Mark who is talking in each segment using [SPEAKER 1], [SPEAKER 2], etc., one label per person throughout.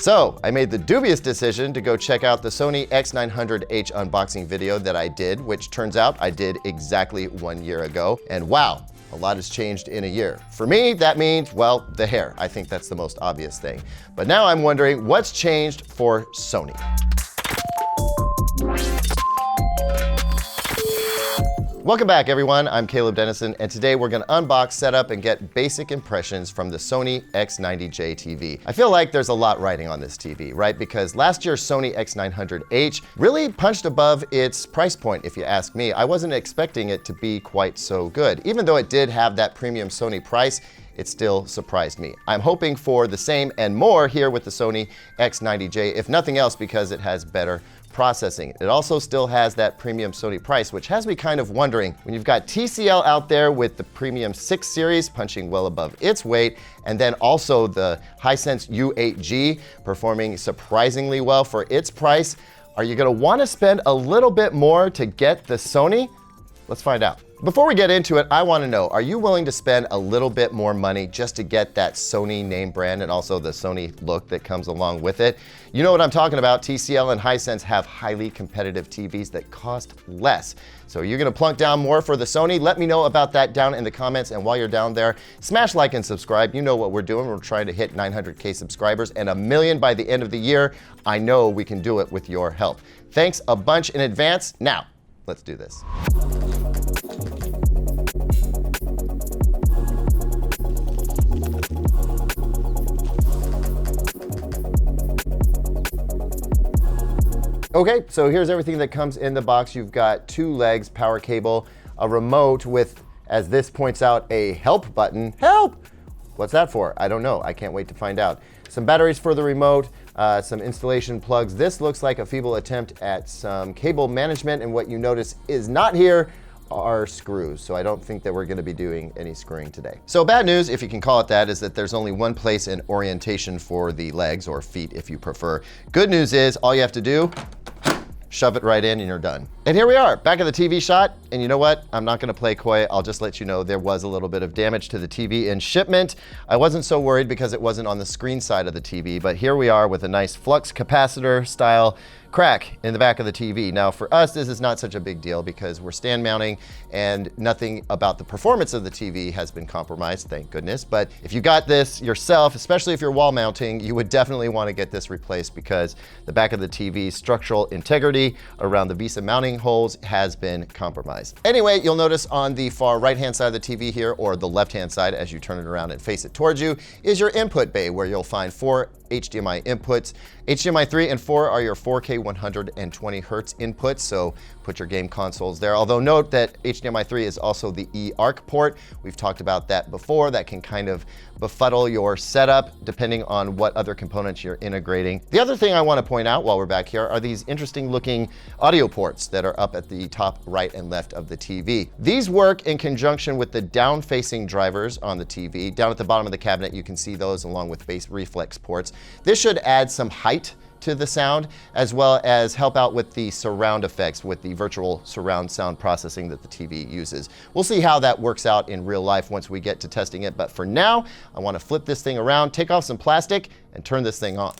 [SPEAKER 1] So I made the dubious decision to go check out the Sony X900H unboxing video that I did, which turns out I did exactly 1 year ago. And wow, a lot has changed in a year. For me, that means, well, the hair. I think that's the most obvious thing. But now I'm wondering what's changed for Sony. Welcome back, everyone. I'm Caleb Dennison, and today we're gonna unbox, set up, and get basic impressions from the Sony X90J TV. I feel like there's a lot riding on this TV, right? Because last year's Sony X900H really punched above its price point, if you ask me. I wasn't expecting it to be quite so good. Even though it did have that premium Sony price, it still surprised me. I'm hoping for the same and more here with the Sony X90J, if nothing else because it has better processing. It also still has that premium Sony price, which has me kind of wondering, when you've got TCL out there with the premium 6 series punching well above its weight, and then also the Hisense U8G performing surprisingly well for its price, are you gonna wanna spend a little bit more to get the Sony? Let's find out. Before we get into it, I want to know, are you willing to spend a little bit more money just to get that Sony name brand and also the Sony look that comes along with it? You know what I'm talking about. TCL and Hisense have highly competitive TVs that cost less. So you're going to plunk down more for the Sony? Let me know about that down in the comments. And while you're down there, smash like and subscribe. You know what we're doing. We're trying to hit 900K subscribers and 1 million by the end of the year. I know we can do it with your help. Thanks a bunch in advance. Now, let's do this. Okay, so here's everything that comes in the box. You've got 2 legs, power cable, a remote with, as this points out, a help button. Help! What's that for? I don't know. I can't wait to find out. Some batteries for the remote, some installation plugs. This looks like a feeble attempt at some cable management, and what you notice is not here are screws. So I don't think that we're going to be doing any screwing today. So bad news, if you can call it that, is that there's only one place in orientation for the legs, or feet if you prefer. Good news is all you have to do, shove it right in and you're done. And here we are, back of the TV shot. And you know what? I'm not gonna play coy. I'll just let you know there was a little bit of damage to the TV in shipment. I wasn't so worried because it wasn't on the screen side of the TV, but here we are with a nice flux capacitor style crack in the back of the TV. Now for us, this is not such a big deal because we're stand mounting and nothing about the performance of the TV has been compromised, thank goodness. But if you got this yourself, especially if you're wall mounting, you would definitely want to get this replaced because the back of the TV's structural integrity around the VESA mounting holes has been compromised. Anyway, you'll notice on the far right-hand side of the TV here, or the left-hand side as you turn it around and face it towards you, is your input bay where you'll find 4 HDMI inputs. HDMI 3 and 4 are your 4K 120 Hertz inputs, so put your game consoles there. Although note that HDMI 3 is also the eARC port. We've talked about that before. That can kind of befuddle your setup depending on what other components you're integrating. The other thing I want to point out while we're back here are these interesting looking audio ports that are up at the top right and left of the TV. These work in conjunction with the down-facing drivers on the TV. Down at the bottom of the cabinet, you can see those along with bass reflex ports. This should add some height to the sound, as well as help out with the surround effects with the virtual surround sound processing that the TV uses. We'll see how that works out in real life once we get to testing it, but for now, I want to flip this thing around, take off some plastic, and turn this thing on.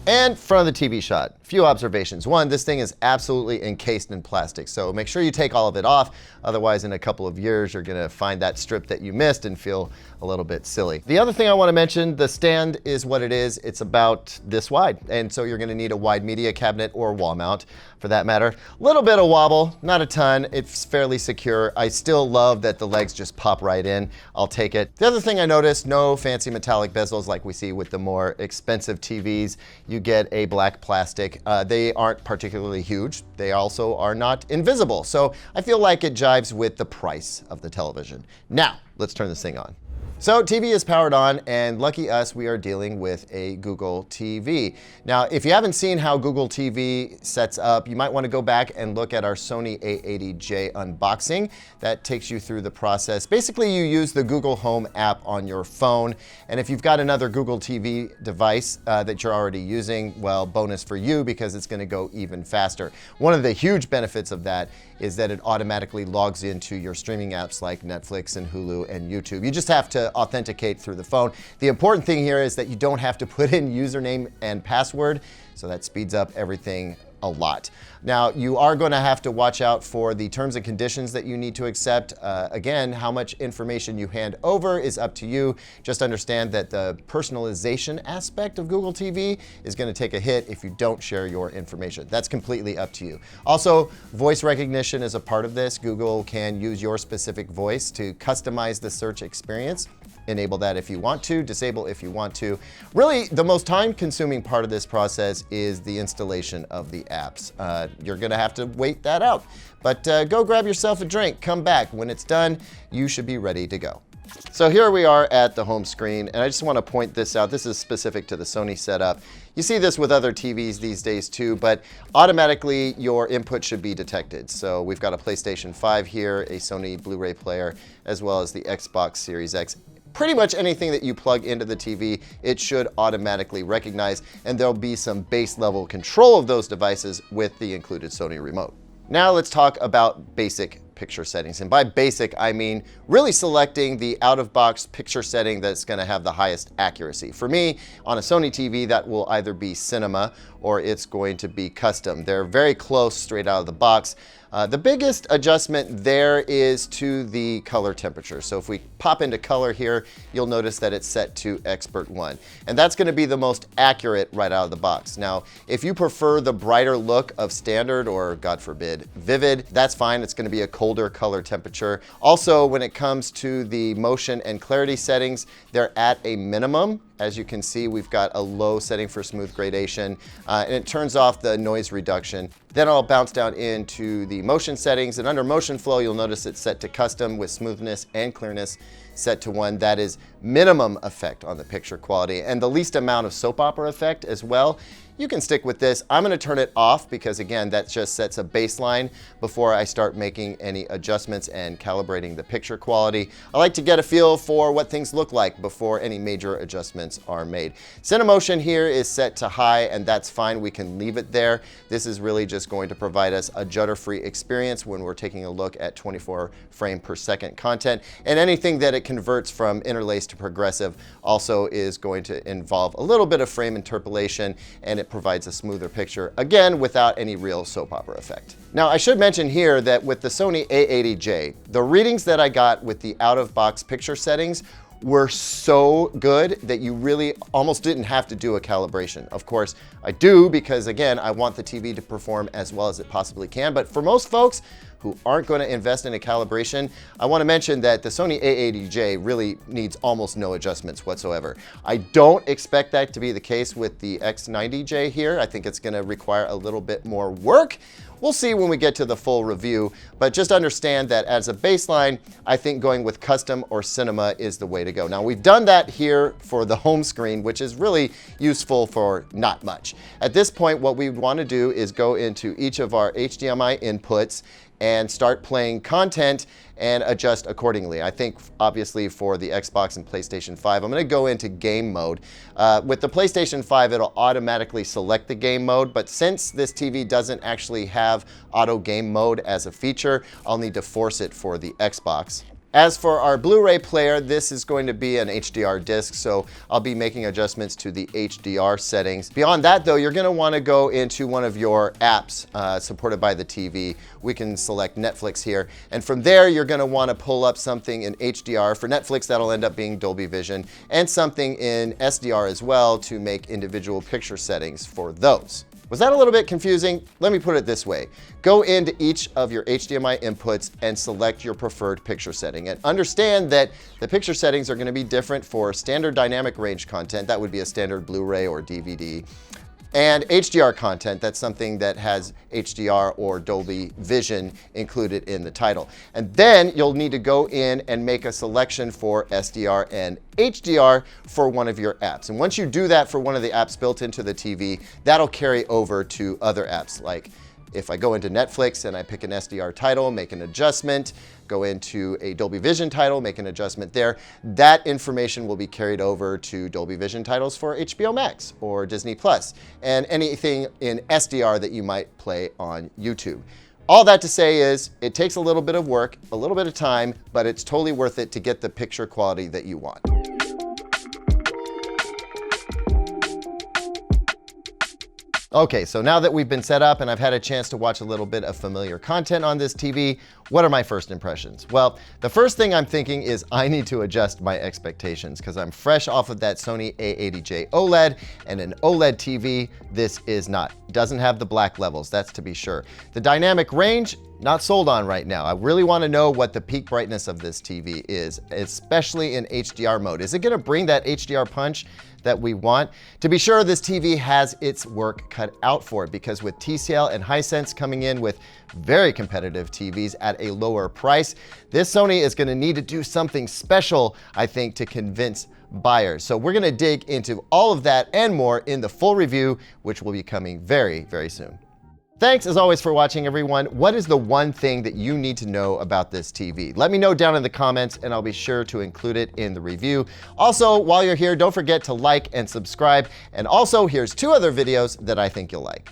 [SPEAKER 1] And front of the TV shot, few observations. One, this thing is absolutely encased in plastic, so make sure you take all of it off. Otherwise, in a couple of years, you're gonna find that strip that you missed and feel a little bit silly. The other thing I wanna mention, the stand is what it is. It's about this wide, and so you're gonna need a wide media cabinet or wall mount for that matter. Little bit of wobble, not a ton. It's fairly secure. I still love that the legs just pop right in. I'll take it. The other thing I noticed, no fancy metallic bezels like we see with the more expensive TVs. You get a black plastic. They aren't particularly huge. They also are not invisible. So I feel like it jives with the price of the television. Now, let's turn this thing on. So TV is powered on, and lucky us, we are dealing with a Google TV. Now, if you haven't seen how Google TV sets up, you might want to go back and look at our Sony A80J unboxing. That takes you through the process. Basically, you use the Google Home app on your phone, and if you've got another Google TV device that you're already using, well, bonus for you because it's going to go even faster. One of the huge benefits of that is that it automatically logs into your streaming apps like Netflix and Hulu and YouTube. You just have to authenticate through the phone. The important thing here is that you don't have to put in username and password, so that speeds up everything a lot. Now, you are going to have to watch out for the terms and conditions that you need to accept. Again, how much information you hand over is up to you. Just understand that the personalization aspect of Google TV is going to take a hit if you don't share your information. That's completely up to you. Also, voice recognition is a part of this. Google can use your specific voice to customize the search experience. Enable that if you want to, disable if you want to. Really, the most time-consuming part of this process is the installation of the apps. You're gonna have to wait that out. But go grab yourself a drink, come back. When it's done, you should be ready to go. So here we are at the home screen, and I just want to point this out. This is specific to the Sony setup. You see this with other TVs these days too, but automatically your input should be detected. So we've got a PlayStation 5 here, a Sony Blu-ray player, as well as the Xbox Series X. Pretty much anything that you plug into the TV, it should automatically recognize, and there'll be some base level control of those devices with the included Sony remote. Now let's talk about basic picture settings. And by basic, I mean really selecting the out-of-box picture setting that's going to have the highest accuracy. For me, on a Sony TV, that will either be cinema or it's going to be custom. They're very close straight out of the box. The biggest adjustment there is to the color temperature. So if we pop into color here, you'll notice that it's set to Expert 1. And that's going to be the most accurate right out of the box. Now, if you prefer the brighter look of standard or, God forbid, vivid, that's fine. It's going to be a colder color temperature. Also, when it comes to the motion and clarity settings, they're at a minimum. As you can see, we've got a low setting for smooth gradation, and it turns off the noise reduction. Then I'll bounce down into the motion settings, and under motion flow, you'll notice it's set to custom with smoothness and clearness set to 1. That is minimum effect on the picture quality and the least amount of soap opera effect as well. You can stick with this. I'm going to turn it off because, again, that just sets a baseline before I start making any adjustments and calibrating the picture quality. I like to get a feel for what things look like before any major adjustments are made. Cinemotion here is set to high, and that's fine. We can leave it there. This is really just going to provide us a judder-free experience when we're taking a look at 24 frame per second content. And anything that it converts from interlace to progressive also is going to involve a little bit of frame interpolation, and it provides a smoother picture, again, without any real soap opera effect. Now, I should mention here that with the Sony A80J, the readings that I got with the out-of-box picture settings were so good that you really almost didn't have to do a calibration. Of course, I do because, again, I want the TV to perform as well as it possibly can. But for most folks who aren't going to invest in a calibration, I want to mention that the Sony A80J really needs almost no adjustments whatsoever. I don't expect that to be the case with the X90J here. I think it's going to require a little bit more work. We'll see when we get to the full review, but just understand that as a baseline, I think going with custom or cinema is the way to go. Now, we've done that here for the home screen, which is really useful for not much. At this point, what we want to do is go into each of our HDMI inputs and start playing content and adjust accordingly. I think obviously for the Xbox and PlayStation 5, I'm gonna go into game mode. With the PlayStation 5, it'll automatically select the game mode, but since this TV doesn't actually have auto game mode as a feature, I'll need to force it for the Xbox. As for our Blu-ray player, this is going to be an HDR disc, so I'll be making adjustments to the HDR settings. Beyond that, though, you're going to want to go into one of your apps supported by the TV. We can select Netflix here, and from there, you're going to want to pull up something in HDR. For Netflix, that'll end up being Dolby Vision, and something in SDR as well to make individual picture settings for those. Was that a little bit confusing? Let me put it this way. Go into each of your HDMI inputs and select your preferred picture setting. And understand that the picture settings are going to be different for standard dynamic range content. That would be a standard Blu-ray or DVD. and HDR content. That's something that has HDR or Dolby Vision included in the title. And then you'll need to go in and make a selection for SDR and HDR for one of your apps. And once you do that for one of the apps built into the TV, that'll carry over to other apps. Like if I go into Netflix and I pick an SDR title, make an adjustment, go into a Dolby Vision title, make an adjustment there, that information will be carried over to Dolby Vision titles for HBO Max or Disney Plus and anything in SDR that you might play on YouTube. All that to say is it takes a little bit of work, a little bit of time, but it's totally worth it to get the picture quality that you want. Okay, so now that we've been set up and I've had a chance to watch a little bit of familiar content on this TV, what are my first impressions? Well, the first thing I'm thinking is I need to adjust my expectations because I'm fresh off of that Sony A80J OLED, and an OLED TV, this is not. Doesn't have the black levels, that's to be sure. The dynamic range, not sold on right now. I really want to know what the peak brightness of this TV is, especially in HDR mode. Is it going to bring that HDR punch that we want? To be sure, this TV has its work cut out for it because with TCL and Hisense coming in with very competitive TVs at a lower price, this Sony is going to need to do something special, I think, to convince buyers. So we're going to dig into all of that and more in the full review, which will be coming very, very soon. Thanks as always for watching, everyone. What is the one thing that you need to know about this TV? Let me know down in the comments and I'll be sure to include it in the review. Also, while you're here, don't forget to like and subscribe. And also, here's 2 other videos that I think you'll like.